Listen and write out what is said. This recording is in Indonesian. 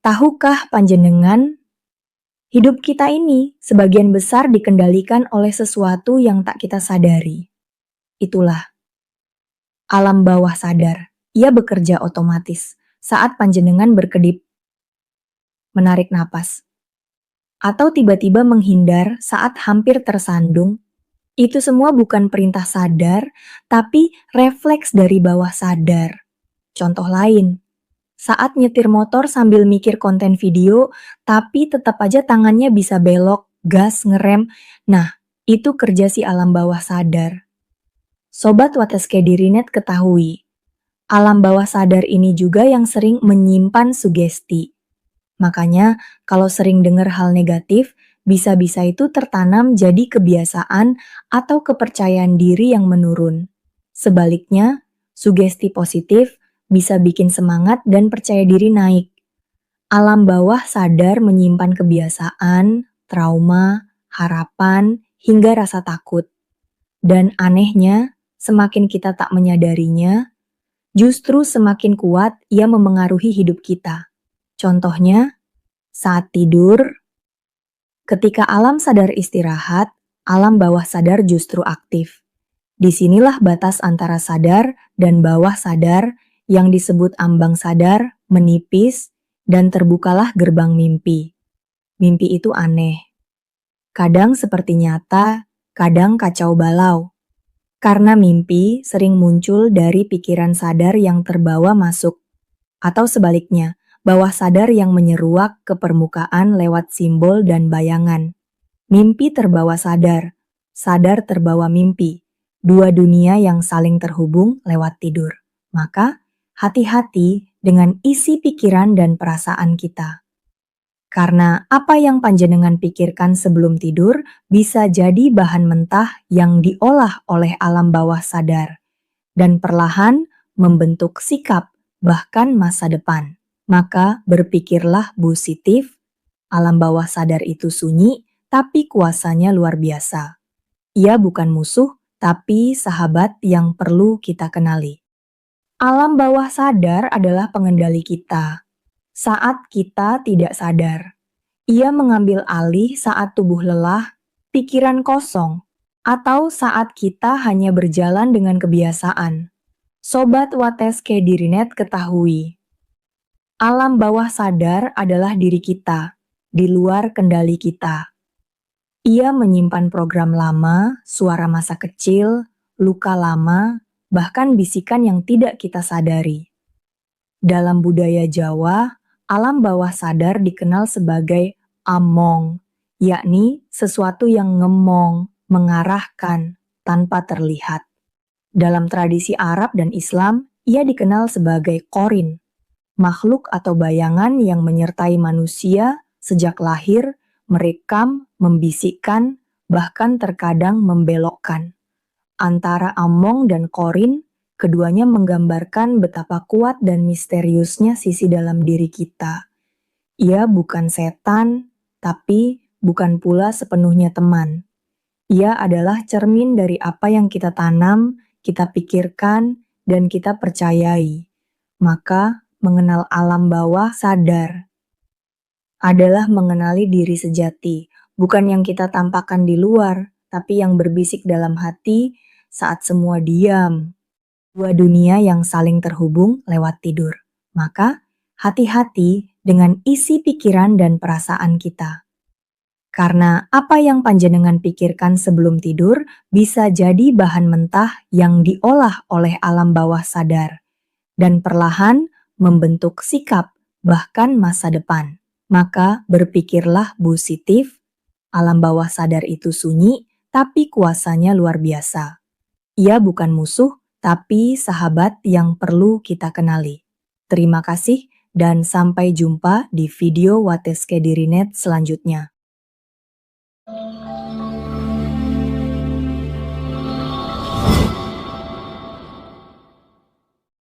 Tahukah panjenengan, hidup kita ini sebagian besar dikendalikan oleh sesuatu yang tak kita sadari. Itulah alam bawah sadar. Ia bekerja otomatis saat panjenengan berkedip, menarik napas, atau tiba-tiba menghindar saat hampir tersandung. Itu semua bukan perintah sadar, tapi refleks dari bawah sadar. Contoh lain, saat nyetir motor sambil mikir konten video, tapi tetap aja tangannya bisa belok, gas, ngerem. Nah, itu kerja si alam bawah sadar. Sobat Wateske Dirinet ketahui, alam bawah sadar ini juga yang sering menyimpan sugesti. Makanya, kalau sering dengar hal negatif, bisa-bisa itu tertanam jadi kebiasaan atau kepercayaan diri yang menurun. Sebaliknya, sugesti positif bisa bikin semangat dan percaya diri naik. Alam bawah sadar menyimpan kebiasaan, trauma, harapan, hingga rasa takut. Dan anehnya, semakin kita tak menyadarinya, justru semakin kuat ia memengaruhi hidup kita. Contohnya, saat tidur, ketika alam sadar istirahat, alam bawah sadar justru aktif. Disinilah batas antara sadar dan bawah sadar yang disebut ambang sadar menipis dan terbukalah gerbang mimpi. Mimpi itu aneh. Kadang seperti nyata, kadang kacau balau. Karena mimpi sering muncul dari pikiran sadar yang terbawa masuk. Atau sebaliknya, bawah sadar yang menyeruak ke permukaan lewat simbol dan bayangan. Mimpi terbawa sadar, sadar terbawa mimpi. Dua dunia yang saling terhubung lewat tidur. Maka, hati-hati dengan isi pikiran dan perasaan kita. Karena apa yang panjenengan pikirkan sebelum tidur bisa jadi bahan mentah yang diolah oleh alam bawah sadar dan perlahan membentuk sikap bahkan masa depan. Maka berpikirlah positif, alam bawah sadar itu sunyi tapi kuasanya luar biasa. Ia bukan musuh tapi sahabat yang perlu kita kenali. Alam bawah sadar adalah pengendali kita. Saat kita tidak sadar, ia mengambil alih saat tubuh lelah, pikiran kosong, atau saat kita hanya berjalan dengan kebiasaan. Sobat Wateske Dirinet ketahui, alam bawah sadar adalah diri kita, di luar kendali kita. Ia menyimpan program lama, suara masa kecil, luka lama, bahkan bisikan yang tidak kita sadari. Dalam budaya Jawa, alam bawah sadar dikenal sebagai among, yakni sesuatu yang ngemong, mengarahkan, tanpa terlihat. Dalam tradisi Arab dan Islam, ia dikenal sebagai qorin, makhluk atau bayangan yang menyertai manusia sejak lahir, merekam, membisikkan, bahkan terkadang membelokkan. Antara among dan qorin, keduanya menggambarkan betapa kuat dan misteriusnya sisi dalam diri kita. Ia bukan setan, tapi bukan pula sepenuhnya teman. Ia adalah cermin dari apa yang kita tanam, kita pikirkan, dan kita percayai. Maka, mengenal alam bawah sadar adalah mengenali diri sejati, bukan yang kita tampakkan di luar, tapi yang berbisik dalam hati saat semua diam. Dua dunia yang saling terhubung lewat tidur. Maka, hati-hati dengan isi pikiran dan perasaan kita. Karena apa yang panjenengan pikirkan sebelum tidur bisa jadi bahan mentah yang diolah oleh alam bawah sadar dan perlahan membentuk sikap bahkan masa depan. Maka berpikirlah positif, alam bawah sadar itu sunyi tapi kuasanya luar biasa. Ia bukan musuh tapi sahabat yang perlu kita kenali. Terima kasih dan sampai jumpa di video Wateske Dirinet selanjutnya.